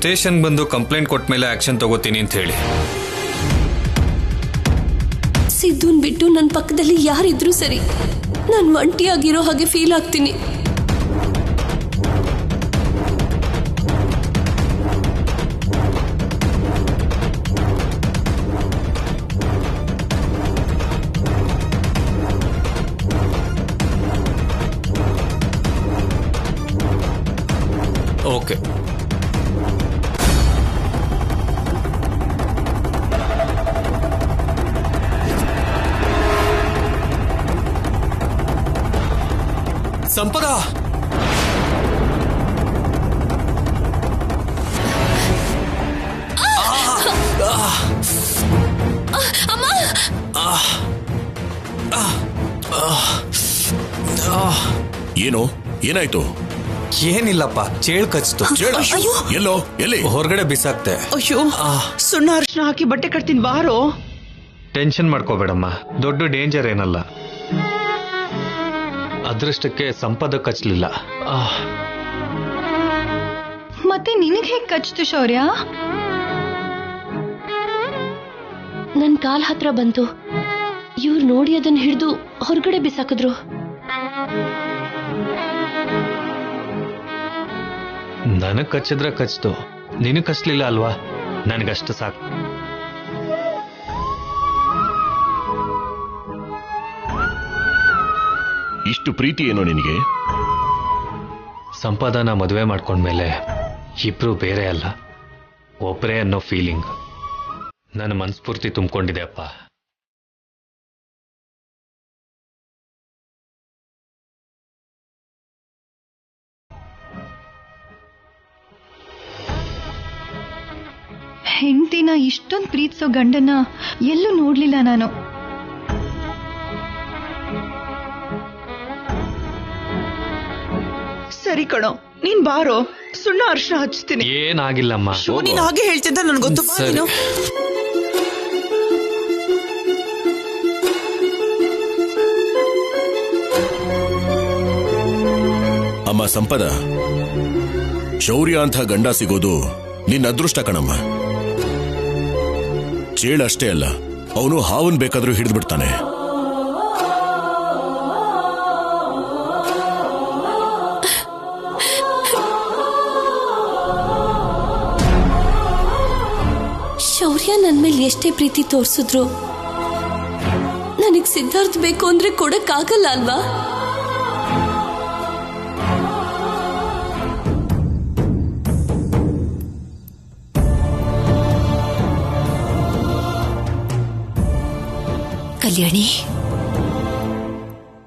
Station ಬಂದು complaint ಕೊಟ್ಟ ಮೇಲೆ ಆಕ್ಷನ್ ತಗೋತೀನಿ ಅಂತ ಹೇಳಿ. ಸಿದ್ದುನ್ ಬಿಟ್ಟು ನನ್ನ ಪಕ್ಕದಲ್ಲಿ ಯಾರಿದ್ರು ಸರಿ, ನಾನು ಒಂಟಿಯಾಗಿರೋ ಹಾಗೆ ಫೀಲ್ ಆಗ್ತೀನಿ. ಓಕೆ, ಸಂಪದ, ಏನು ಏನಾಯ್ತು? ಏನಿಲ್ಲಪ್ಪ, ಚೇಳು ಕಚ್ತು. ಎಲ್ಲೋ ಎಲ್ಲಿ? ಹೊರಗಡೆ ಬಿಸಾಕ್ತೆ. ಅಯ್ಯೋ, ಸುಣ್ಣ ಅರ್ಶನ ಹಾಕಿ ಬಟ್ಟೆ ಕಟ್ತೀನಿ ಬಾರೋ. ಟೆನ್ಷನ್ ಮಾಡ್ಕೋಬೇಡಮ್ಮ, ದೊಡ್ಡ ಡೇಂಜರ್ ಏನಲ್ಲ. ಅದೃಷ್ಟಕ್ಕೆ ಸಂಪದ ಕಚ್ಚಲಿಲ್ಲ. ಮತ್ತೆ ನಿನಗೆ ಹೇಗೆ ಕಚ್ತು ಶೌರ್ಯ? ನನ್ನ ಕಾಲ್ ಹತ್ರ ಬಂತು, ಇವ್ರು ನೋಡಿ ಅದನ್ನ ಹಿಡಿದು ಹೊರಗಡೆ ಬಿಸಾಕಿದ್ರು. ನನಗ್ ಕಚ್ಚಿದ್ರೆ ಕಚ್ತು, ನಿನಗ್ ಕಚ್ಲಿಲ್ಲ ಅಲ್ವಾ? ನನಗಷ್ಟು ಸಾಕು. ಇಷ್ಟು ಪ್ರೀತಿ ಏನೋ ನಿನಗೆ? ಸಂಪಾದನ ಮದುವೆ ಮಾಡ್ಕೊಂಡ್ಮೇಲೆ ಇಬ್ರು ಬೇರೆ ಅಲ್ಲ, ಒಬ್ಬರೇ ಅನ್ನೋ ಫೀಲಿಂಗ್ ನನ್ನ ಮನಸ್ಫೂರ್ತಿ ತುಂಬಿಕೊಂಡಿದೆ ಅಪ್ಪ. ಹೆಂಡತಿನ ಇಷ್ಟೊಂದು ಪ್ರೀತಿಸೋ ಗಂಡನ ಎಲ್ಲೂ ನೋಡ್ಲಿಲ್ಲ ನಾನು. ಸರಿ ಕಣೋ, ನೀನ್ ಬಾರೋ, ಸುಣ್ಣ ಅರ್ಶನ ಹಚ್ತೀನಿ. ಏನಾಗಿಲ್ಲಮ್ಮ. ನೀನ್ ಹಾಗೆ ಹೇಳ್ತಿದ್ದ ನನ್ಗೆ ಗೊತ್ತು. ನೀನು ಅಮ್ಮ ಸಂಪದ, ಶೌರ್ಯ ಅಂತ ಗಂಡ ಸಿಗೋದು ನಿನ್ನ ಅದೃಷ್ಟ ಕಣಮ್ಮ. ಚೇಳಷ್ಟೇ ಅಲ್ಲ, ಅವನು ಹಾವನ್ ಬೇಕಾದ್ರೂ ಹಿಡಿದು ಬಿಡ್ತಾನೆ. ಶೌರ್ಯ ನನ್ ಮೇಲೆ ಎಷ್ಟೇ ಪ್ರೀತಿ ತೋರಿಸಿದ್ರು ನನಗ್ ಸಿದ್ಧಾರ್ಥ ಬೇಕು ಅಂದ್ರೆ ಕೊಡಕ್ಕಾಗಲ್ಲ ಅಲ್ವಾ? ಕಲ್ಯಾಣಿ,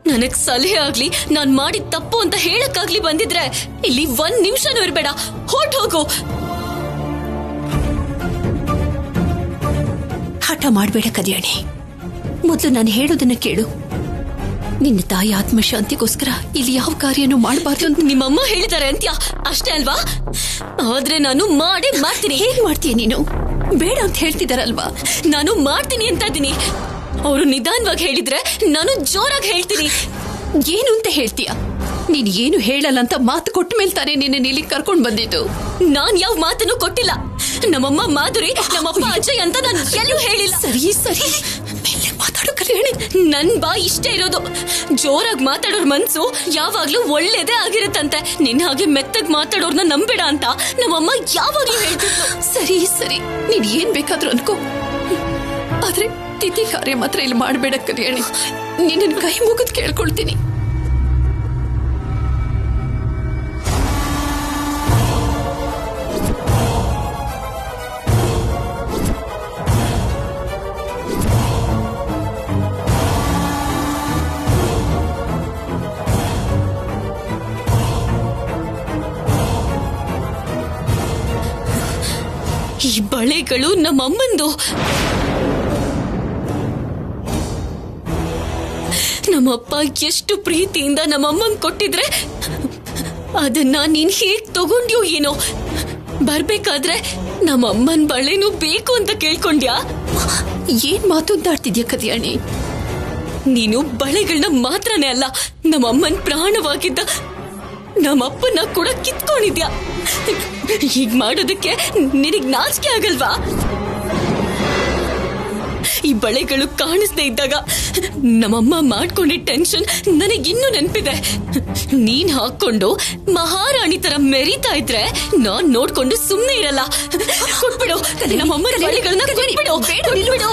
ನನಗ್ ಸಲಹೆ ಆಗ್ಲಿ, ನಾನ್ ಮಾಡಿದ ತಪ್ಪು ಅಂತ ಹೇಳಕ್ಕಾಗ್ಲಿ ಬಂದಿದ್ರೆ ಇಲ್ಲಿ 1 ನಿಮಿಷನೂ ಇರ್ಬೇಡ, ಹೊರ್ಟ್ ಹೋಗು. ಹಠ ಮಾಡ್ಬೇಡ ಕಲ್ಯಾಣಿ, ಮೊದಲು ನಾನು ಹೇಳೋದನ್ನ ಕೇಳು. ನಿನ್ನ ತಾಯಿ ಆತ್ಮಶಾಂತಿಗೋಸ್ಕರ ಇಲ್ಲಿ ಯಾವ ಕಾರ್ಯನೂ ಮಾಡಬಾರ್ದು ಅಂತ ನಿಮ್ಮಮ್ಮ ಹೇಳಿದ್ದಾರೆ ಅಂತ್ಯ, ಅಷ್ಟೇ ಅಲ್ವಾ? ಆದ್ರೆ ನಾನು ಮಾಡೇ ಮಾಡ್ತೀನಿ. ಹೇಗ್ ಮಾಡ್ತೀಯ ನೀನು? ಬೇಡ ಅಂತ ಹೇಳ್ತಿದಾರಲ್ವಾ? ನಾನು ಮಾಡ್ತೀನಿ ಅಂತ ಇದೀನಿ. ಅವರು ನಿಧಾನವಾಗಿ ಹೇಳಿದ್ರೆ ನಾನು ಜೋರಾಗಿ ಹೇಳ್ತೀನಿ. ಏನು ಅಂತ ಹೇಳ್ತೀಯ? ನೀನ್ ಏನು ಹೇಳಲ್ಲ ಅಂತ ಮಾತು ಕೊಟ್ಟ ಮೇಲೆ ತಾನೇ ನಿನ್ನ ಇಲ್ಲಿ ಕರ್ಕೊಂಡ್ ಬಂದಿದ್ದು. ನಾನ್ ಯಾವ ಮಾತನ್ನು ಕೊಟ್ಟಿಲ್ಲ. ನಮ್ಮಮ್ಮ ಮಾಧುರಿ, ನಮ್ಮಪ್ಪ ಅಜಯ್ ಅಂತ ನಾನು ಎಲ್ಲೂ ಹೇಳಿಲ್ಲ. ಸರಿ ಸರಿ, ಮಾತಾಡೋ ಕಲ್ಯಾಣಿ. ನನ್ ಬಾಯಿ ಇಷ್ಟೇ ಇರೋದು. ಜೋರಾಗಿ ಮಾತಾಡೋರ್ ಮನ್ಸು ಯಾವಾಗ್ಲೂ ಒಳ್ಳೇದೇ ಆಗಿರುತ್ತಂತೆ. ನಿನ್ನ ಹಾಗೆ ಮೆತ್ತಗ್ ಮಾತಾಡೋರ್ನ ನಂಬೇಡ ಅಂತ ನಮ್ಮಮ್ಮ ಯಾವಾಗ್ಲೂ ಹೇಳ್ತಿದ್ರು. ಸರಿ ಸರಿ, ನೀನ್ ಏನ್ ಬೇಕಾದ್ರೂ ಅನ್ಕೋ, ಆದ್ರೆ ತಿಥಿ ಕಾರ್ಯ ಮಾತ್ರ ಇಲ್ಲಿ ಮಾಡ್ಬೇಡ ಕಲ್ಯಾಣಿ. ನಿನ್ನ ಕೈ ಮುಗಿದ್ ಕೇಳ್ಕೊಳ್ತೀನಿ. ಈ ಬಳೆಗಳು ನಮ್ಮಮ್ಮಂದು. ನಮ್ಮಪ್ಪ ಎಷ್ಟು ಪ್ರೀತಿಯಿಂದ ನಮ್ಮಮ್ಮಂಗ್ ಕೊಟ್ಟಿದ್ರೆ ಅದನ್ನ ನೀನ್ ಹೇಗ್ ತಗೊಂಡ್ಯೋ ಏನೋ. ಬರ್ಬೇಕಾದ್ರೆ ನಮ್ಮಮ್ಮನ್ ಬಳೆನೂ ಬೇಕು ಅಂತ ಕೇಳ್ಕೊಂಡ್ಯಾ? ಏನ್ ಮಾತಾಡ್ತಿದ್ಯಾ ಕಲ್ಯಾಣಿ? ನೀನು ಬಳೆಗಳನ್ನ ಮಾತ್ರನೇ ಅಲ್ಲ, ನಮ್ಮಮ್ಮನ್ ಪ್ರಾಣವಾಗಿದ್ದ ನಮ್ಮಪ್ಪನ ಕೂಡ ಕಿತ್ಕೊಂಡಿದ್ಯಾ. ಹೀಗ್ ಮಾಡೋದಕ್ಕೆ ನಿನಗ್ ನಾಚಿಕೆ ಆಗಲ್ವಾ? ಈ ಬಳೆಗಳು ಕಾಣಿಸ್ದೇ ಇದ್ದಾಗ ನಮ್ಮಮ್ಮ ಮಾಡ್ಕೊಂಡಿದ್ದ ಟೆನ್ಷನ್ ನನಗಿನ್ನೂ ನೆನಪಿದೆ. ನೀನ್ ಹಾಕೊಂಡು ಮಹಾರಾಣಿ ತರ ಮೆರಿತಾ ಇದ್ರೆ ನಾನ್ ನೋಡ್ಕೊಂಡು ಸುಮ್ನೆ ಇರಲ್ಲ. ಕೊಟ್ಬಿಡು ನಮ್ಮಮ್ಮನ ಬಳೆಗಳನ್ನ, ಕೊಟ್ಬಿಡು.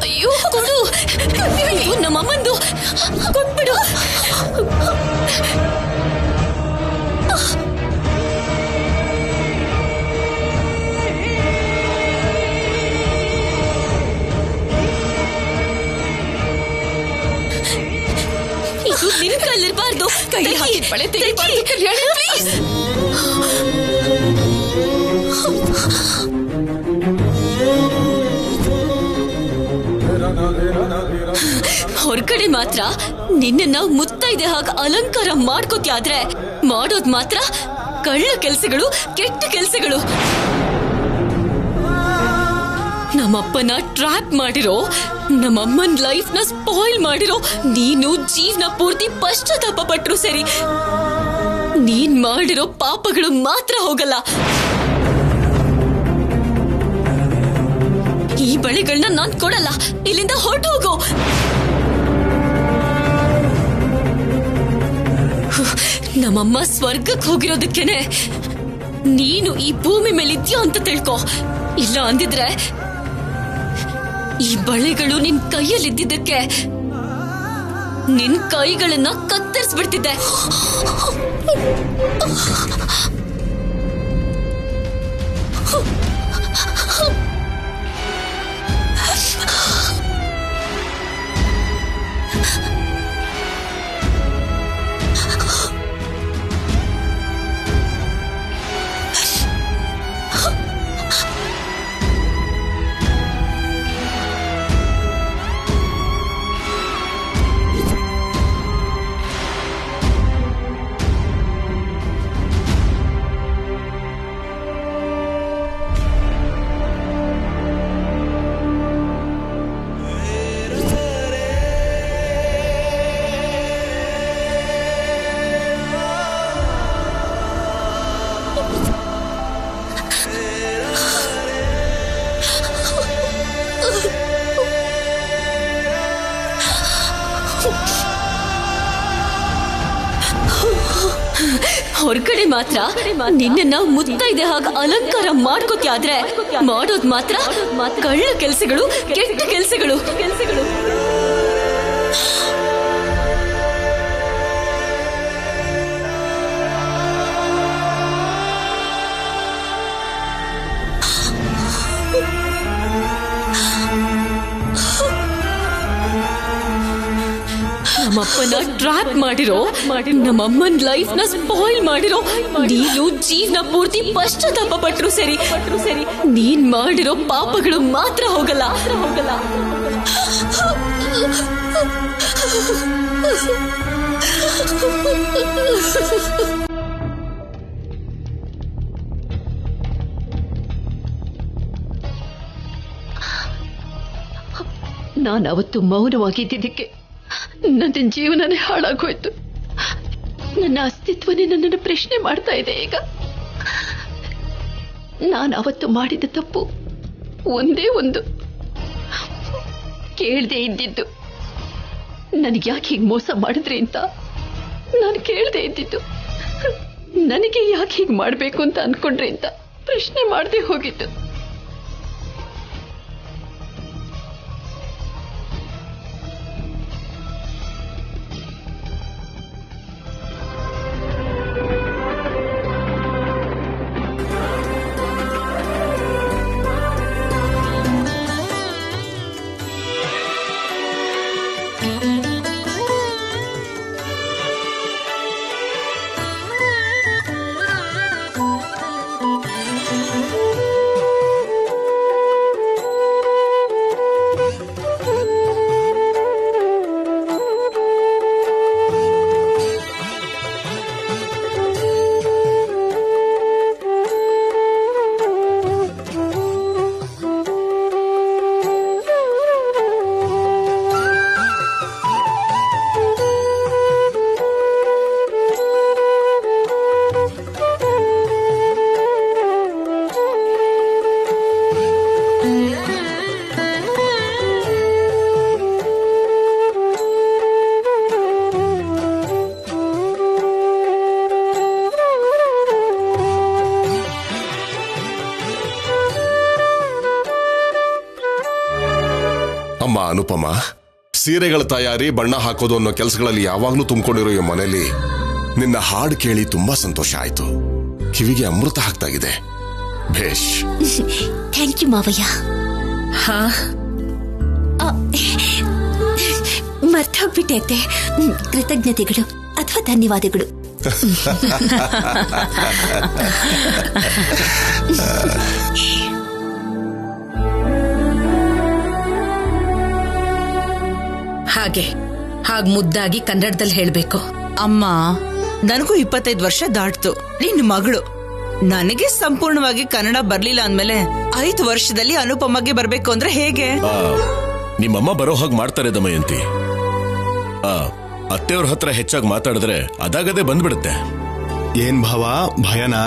ಅಯ್ಯೋ ಕೊಡು, ನಮ್ಮಮ್ಮಂದು ಕೊಟ್ಬಿಡು. ಇದು ನಿನ್ ಕಲ್ಲಿರ್ಬಾರ್ದು. ಕೈ ಹಾಕಿದ ಬಳೆ ತೆಗಿಬಾರ್ದು ಕಲ್ಯಾಣಿ, ಪ್ಲೀಸ್. ಹೊರಗಡೆ ಮಾತ್ರ ನಿನ್ನ ಮುತ್ತೈದೆ ಹಾಗೆ ಅಲಂಕಾರ ಮಾಡ್ಕೋತ್ಯಾದ್ರೆ ಮಾಡೋದ್ ಮಾತ್ರ ಕಳ್ಳ ಕೆಲ್ಸಗಳು, ಕೆಟ್ಟ ಕೆಲ್ಸಗಳು. ನಮ್ಮಪ್ಪನ ಟ್ರ್ಯಾಪ್ ಮಾಡಿರೋ, ನಮ್ಮಮ್ಮನ್ ಲೈಫ್ ನ ಸ್ಪಾಯಿಲ್ ಮಾಡಿರೋ ನೀನು ಜೀವನ ಪೂರ್ತಿ ಪಶ್ಚಾತ್ತಾಪ ಪಟ್ರು ಸರಿ, ನೀನ್ ಮಾಡಿರೋ ಪಾಪಗಳು ಮಾತ್ರ ಹೋಗಲ್ಲ. ಈ ಬಳೆಗಳನ್ನ ನಾನ್ ಕೊಡಲ್ಲ. ಇಲ್ಲಿಂದ ಹೊರಟು ಹೋಗು. ನಮ್ಮಮ್ಮ ಸ್ವರ್ಗಕ್ಕೆ ಹೋಗಿರೋದಕ್ಕೇನೆ ನೀನು ಈ ಭೂಮಿ ಮೇಲಿದ್ಯಾ ಅಂತ ತಿಳ್ಕೊ. ಇಲ್ಲ ಅಂದಿದ್ರೆ ಈ ಬಳೆಗಳು ನಿನ್ ಕೈಯಲ್ಲಿದ್ದಿದ್ದಕ್ಕೆ ನಿನ್ ಕೈಗಳನ್ನ ಕತ್ತರಿಸ್ಬಿಡ್ತಿದ್ದೆ. ಹೊರಗಡೆ ಮಾತ್ರ ನಿನ್ನ ಮುತ್ತೈದೆ ಹಾಗೆ ಅಲಂಕಾರ ಮಾಡ್ಕೋತ್ಯಾದ್ರೆ ಮಾಡೋದ್ ಮಾತ್ರ ಕಳ್ಳ ಕೆಲ್ಸಗಳು, ಕೆಟ್ಟ ಕೆಲ್ಸಗಳು. ನಮ್ಮಪ್ಪನ ಟ್ರ್ಯಾಪ್ ಮಾಡಿರೋ, ನಮ್ಮಮ್ಮನ್ ಲೈಫ್ ನ ಸ್ಪಾಯಿಲ್ ಮಾಡಿರೋ ನೀನು ಜೀವನ ಪೂರ್ತಿ ಪಶ್ಚಾತ್ತಾಪ ಪಟ್ರು ಸರಿ, ನೀನ್ ಮಾಡಿರೋ ಪಾಪಗಳು ಮಾತ್ರ ಹೋಗಲ್ಲ. ನಾನು ಅವತ್ತು ಮೌನವಾಗಿದ್ದಕ್ಕೆ ನನ್ನ ಜೀವನನೇ ಹಾಳಾಗೋಯ್ತು. ನನ್ನ ಅಸ್ತಿತ್ವನೇ ನನ್ನನ್ನು ಪ್ರಶ್ನೆ ಮಾಡ್ತಾ ಇದೆ ಈಗ. ನಾನು ಅವತ್ತು ಮಾಡಿದ ತಪ್ಪು ಒಂದೇ ಒಂದು, ಕೇಳದೆ ಇದ್ದಿದ್ದು. ನನಗೆ ಯಾಕೆ ಹೀಗೆ ಮೋಸ ಮಾಡಿದ್ರಿ ಅಂತ ನಾನು ಕೇಳದೆ ಇದ್ದಿದ್ದು. ನನಗೆ ಯಾಕೆ ಹೀಗೆ ಮಾಡಬೇಕು ಅಂತ ಅನ್ಕೊಂಡ್ರಿ ಅಂತ ಪ್ರಶ್ನೆ ಮಾಡದೆ ಹೋಗಿದ್ದು. ಅಮ್ಮ ಅನುಪಮ, ಸೀರೆಗಳ ತಯಾರಿ, ಬಣ್ಣ ಹಾಕೋದು ಅನ್ನೋ ಕೆಲಸಗಳಲ್ಲಿ ಯಾವಾಗ್ಲೂ ತುಂಬಿಕೊಂಡಿರೋ ಈ ಮನೆಯಲ್ಲಿ ನಿನ್ನ ಹಾಡು ಕೇಳಿ ತುಂಬಾ ಸಂತೋಷ ಆಯ್ತು. ಕಿವಿಗೆ ಅಮೃತ ಹಾಕ್ತಾಗಿದೆ. ಭೇಷ್. ಥ್ಯಾಂಕ್ ಯು ಮಾವಯ್ಯ. ಹಾ, ಮರ್ತೋಗ್ಬಿಟ್ಟೆ ಅತ್ತೆ. ಕೃತಜ್ಞತೆಗಳು ಅಥವಾ ಧನ್ಯವಾದಗಳು. ಹಾಗೆ ಮುದ್ದಾಗಿ ಕನ್ನಡದಲ್ಲಿ ಹೇಳ್ಬೇಕು. ಅಮ್ಮ, ನನಗೂ 25 ವರ್ಷ ದಾಟ್ತು. ನಿನ್ನ ಮಗಳು ನನಗೆ ಸಂಪೂರ್ಣವಾಗಿ ಕನ್ನಡ ಬರ್ಲಿಲ್ಲ ಅಂದ್ಮೇಲೆ 5 ವರ್ಷದಲ್ಲಿ ಅನುಪಮಗೆ ಬರ್ಬೇಕು ಅಂದ್ರೆ ಹೇಗೆ? ನಿಮ್ಮಮ್ಮ ಬರೋ ಹಾಗೆ ಮಾಡ್ತಾರೆ ದಮಯಂತಿ. ಅತ್ತೆಯವ್ರ ಹತ್ರ ಹೆಚ್ಚಾಗಿ ಮಾತಾಡಿದ್ರೆ ಅದಾಗದೆ ಬಂದ್ಬಿಡುತ್ತೆ. ಏನ್ ಭಾವ, ಭಯನಾ?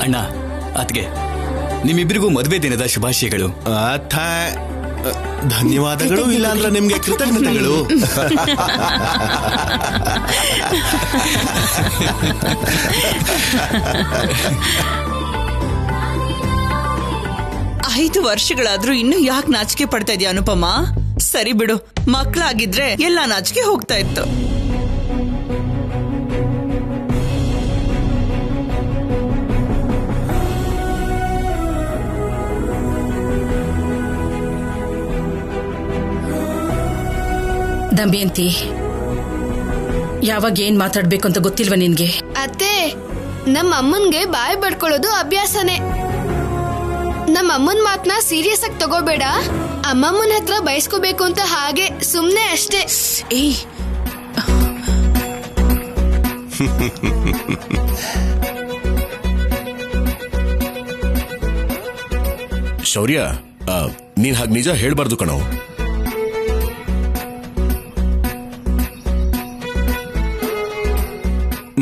ಅಣ್ಣ, ಅತ್ಗೆ, ನಿಮ್ಮಿಬ್ಬರಿಗೂ ಮದುವೆ ದಿನದ ಶುಭಾಶಯಗಳು. ಧನ್ಯವಾದಗಳು. ಇಲ್ಲ ಅಂದ್ರೆ ನಿಮ್ಗೆ ಕೃತಜ್ಞತೆಗಳು. ಐದು ವರ್ಷಗಳಾದ್ರೂ ಇನ್ನು ಯಾಕೆ ನಾಚಿಕೆ ಪಡ್ತಾ ಇದೀಯ ಅನುಪಮ? ಸರಿ ಬಿಡು, ಮಕ್ಕಳಾಗಿದ್ರೆ ಎಲ್ಲ ನಾಚಿಕೆ ಹೋಗ್ತಾ ಇತ್ತು. ದಮಯಂತಿ, ಯಾವಾಗ ಏನ್ ಮಾತಾಡ್ಬೇಕು ಅಂತ ಗೊತ್ತಿಲ್ವಾ ನಿನ್ಗೆ? ಅತ್ತೆ, ನಮ್ಮ ಅಮ್ಮನ್ಗೆ ಬಾಯ್ ಬಡ್ಕೊಳ್ಳೋದು ಅಭ್ಯಾಸನೇ. ನಮ್ಮ ಅಮ್ಮನ್ ಮಾತನ್ನ ಸೀರಿಯಸ್ ಆಗಿ ತಗೋಬೇಡ. ಅಮ್ಮಮ್ಮನ ಹತ್ರ ಬಯಸ್ಕೋಬೇಕು ಅಂತ ಹಾಗೆ ಸುಮ್ನೆ ಅಷ್ಟೇ. ಶೌರ್ಯ, ನೀನ್ ಹಾಗೆ ನಿಜ ಹೇಳ್ಬಾರ್ದು ಕಣೋ.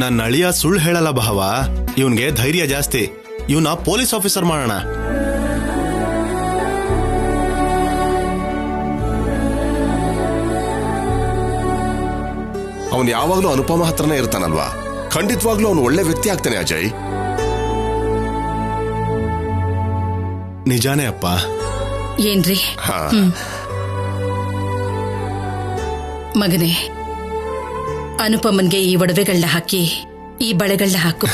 ನನ್ನ ಅಳಿಯ ಸುಳ್ಳು ಹೇಳಲ್ಲ ಭಾವ. ಇವನ್ಗೆ ಧೈರ್ಯ ಜಾಸ್ತಿ. ಇವನ ಪೊಲೀಸ್ ಆಫೀಸರ್ ಮಾಡೋಣ. ಅವನು ಯಾವಾಗ್ಲೂ ಅನುಪಮ ಹತ್ರನೇ ಇರ್ತಾನಲ್ವಾ? ಖಂಡಿತವಾಗ್ಲೂ ಅವನು ಒಳ್ಳೆ ವ್ಯಕ್ತಿ ಆಗ್ತಾನೆ ಅಜಯ್. ನಿಜಾನೇ ಅಪ್ಪ. ಏನ್ರಿ ಮಗನೇ, ಅನುಪಮನ್ಗೆ ಈ ಒಡವೆಗಳನ್ನ ಹಾಕಿ ಈ ಬಳೆಗಳನ್ನ ಹಾಕು.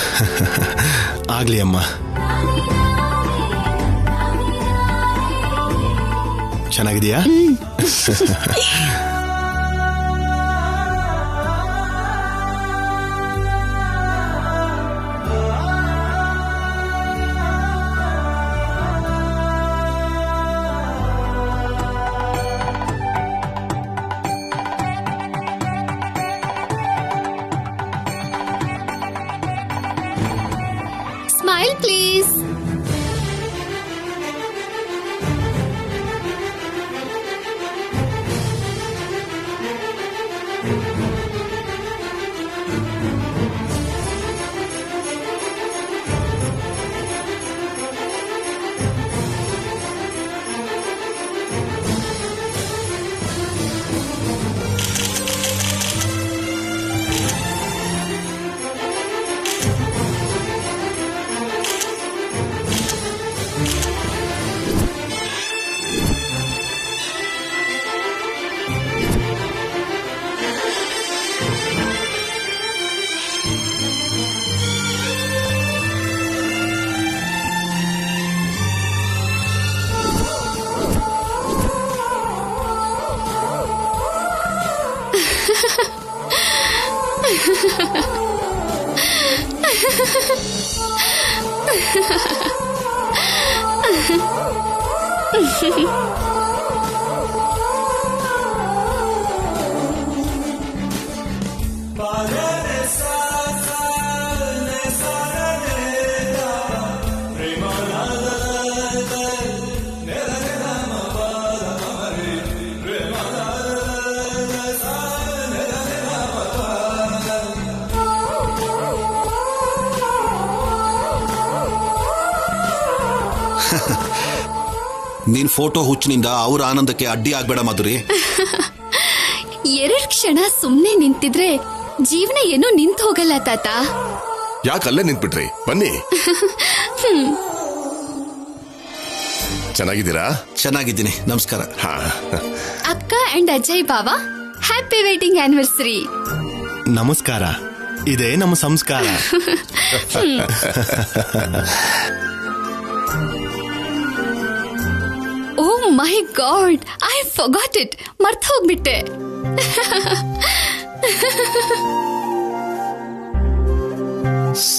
ಆಗ್ಲಿ ಅಮ್ಮ. ಚೆನ್ನಾಗಿದೆಯಾ? Smile please. ನೀನ್ ಫೋಟೋ ಹುಚ್ಚಿನಿಂದ ಅವ್ರ ಆನಂದಕ್ಕೆ ಅಡ್ಡಿ ಆಗ್ಬೇಡ ಮಧುರಿ. 2 ಕ್ಷಣ ಸುಮ್ನೆ ನಿಂತಿದ್ರೆ ಜೀವನ ಏನೋ ನಿಂತು ಹೋಗಲ್ಲ ತಾತ. ಯಾಕೆ ಅಲ್ಲೇ ನಿಂತ್ಬಿಟ್ರಿ? ಬನ್ನಿ. ಚೆನ್ನಾಗಿದ್ದೀರಾ? ಚೆನ್ನಾಗಿದ್ದೀನಿ, ನಮಸ್ಕಾರ. ಹಾ. ಅಕ್ಕ ಅಂಡ್ ಅಜಯ್ ಬಾವ, ಹ್ಯಾಪಿ ವೆಡ್ಡಿಂಗ್ ಆನಿವರ್ಸರಿ. ನಮಸ್ಕಾರ. ಇದೇ ನಮ್ಮ ಸಂಸ್ಕಾರ. ಓ ಮೈ ಗಾಡ್, ಐ ಫಾರ್ಗಾಟ್ ಇಟ್. ಮರ್ತು ಹೋಗ್ಬಿಟ್ಟೆ.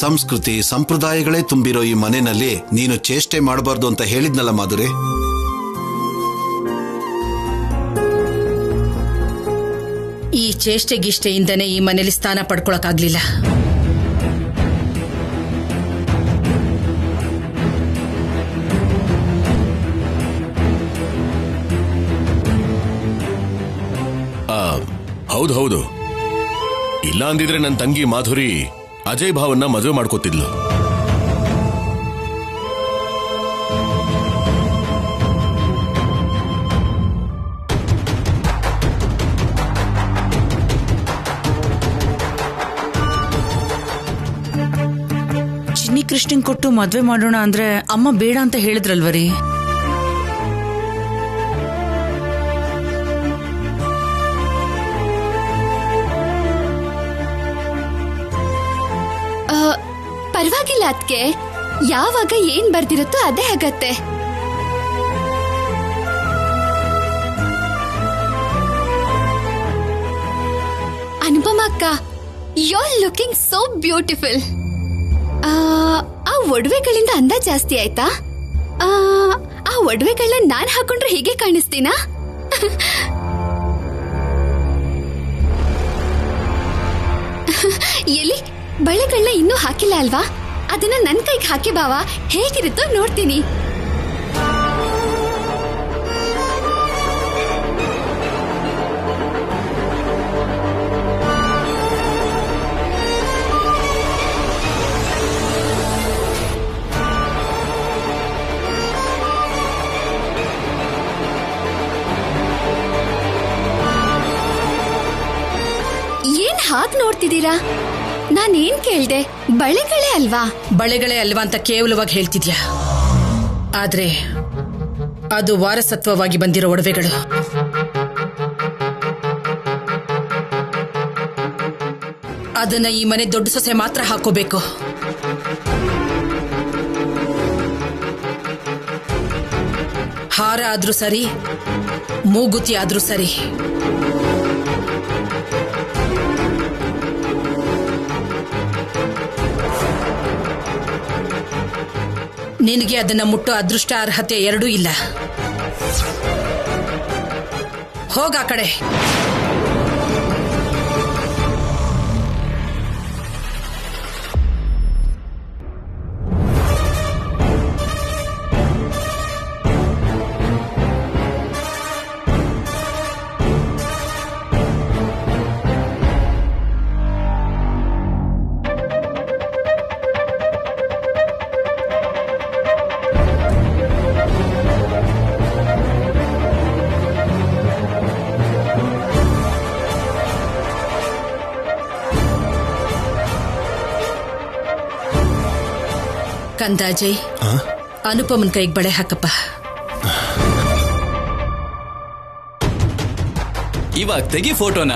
ಸಂಸ್ಕೃತಿ ಸಂಪ್ರದಾಯಗಳೇ ತುಂಬಿರೋ ಈ ಮನೆಯಲ್ಲಿ ನೀನು ಚೇಷ್ಟೆ ಮಾಡಬಾರ್ದು ಅಂತ ಹೇಳಿದ್ನಲ್ಲ ಮಾಧುರಿ. ಈ ಚೇಷ್ಟೆಗಿಷ್ಟೆಯಿಂದನೇ ಈ ಮನೇಲಿ ಸ್ಥಾನ ಪಡ್ಕೊಳಕ್ಕಾಗ್ಲಿಲ್ಲ. ಹೌದು. ಇಲ್ಲ ಅಂದಿದ್ರೆ ನನ್ನ ತಂಗಿ ಮಾಧುರಿ ಅಜಯ್ ಭಾವನ್ನ ಮದುವೆ ಮಾಡ್ಕೋತಿದ್ಲು. ಚಿನ್ನಿ ಕೃಷ್ಣನ್ ಕೊಟ್ಟು ಮದ್ವೆ ಮಾಡೋಣ ಅಂದ್ರೆ ಅಮ್ಮ ಬೇಡ ಅಂತ ಹೇಳಿದ್ರಲ್ವರಿ. ಪರವಾಗಿಲ್ಲ ಅದ್ಕೆ, ಯಾವಾಗ ಏನ್ ಬರ್ದಿರುತ್ತೋ ಅದೇ ಆಗತ್ತೆ. ಅನುಪಮ ಅಕ್ಕ, you are looking so beautiful. ಆ ಒಡವೆಗಳಿಂದ ಅಂದ ಜಾಸ್ತಿ ಆಯ್ತಾ? ಆ ಒಡವೆಗಳನ್ನ ನಾನ್ ಹಾಕೊಂಡ್ರೆ ಹೀಗೆ ಕಾಣಿಸ್ತೀನಾ? ಎಲ್ಲಿ ಬಳೆಗಳನ್ನ ಇನ್ನೂ ಹಾಕಿಲ್ಲ ಅಲ್ವಾ? ಅದನ್ನ ನನ್ ಕೈಗೆ ಹಾಕಿ ಬಾವ, ಹೇಗಿರುತ್ತೋ ನೋಡ್ತೀನಿ. ಏನ್ ಹಾಗೆ ನೋಡ್ತಿದ್ದೀರಾ? ನಾನೇನ್ ಕೇಳ್ದೆ? ಬಳೆಗಳೇ ಅಲ್ವಾ? ಬಳೆಗಳೇ ಅಲ್ವಾ ಅಂತ ಕೇವಲವಾಗಿ ಹೇಳ್ತಿದ್ಯಾ, ಆದ್ರೆ ಅದು ವಾರಸತ್ವವಾಗಿ ಬಂದಿರೋ ಒಡವೆಗಳು. ಅದನ್ನ ಈ ಮನೆ ದೊಡ್ಡ ಸೊಸೆ ಮಾತ್ರ ಹಾಕೋಬೇಕು. ಹಾರ ಆದ್ರೂ ಸರಿ, ಮೂಗುತಿ ಆದ್ರೂ ಸರಿ. ನಿನಗೆ ಅದನ್ನ ಮುಟ್ಟೋ ಅದೃಷ್ಟ ಅರ್ಹತೆ ಎರಡೂ ಇಲ್ಲ. ಹೋಗ ಆ ಕಡೆ. ಕಂದಾಜಯ್, ಅನುಪಮನ್ ಕೈಗೆ ಬಳೆ ಹಾಕಪ್ಪ. ಇವಾಗ ತೆಗಿ ಫೋಟೋನ.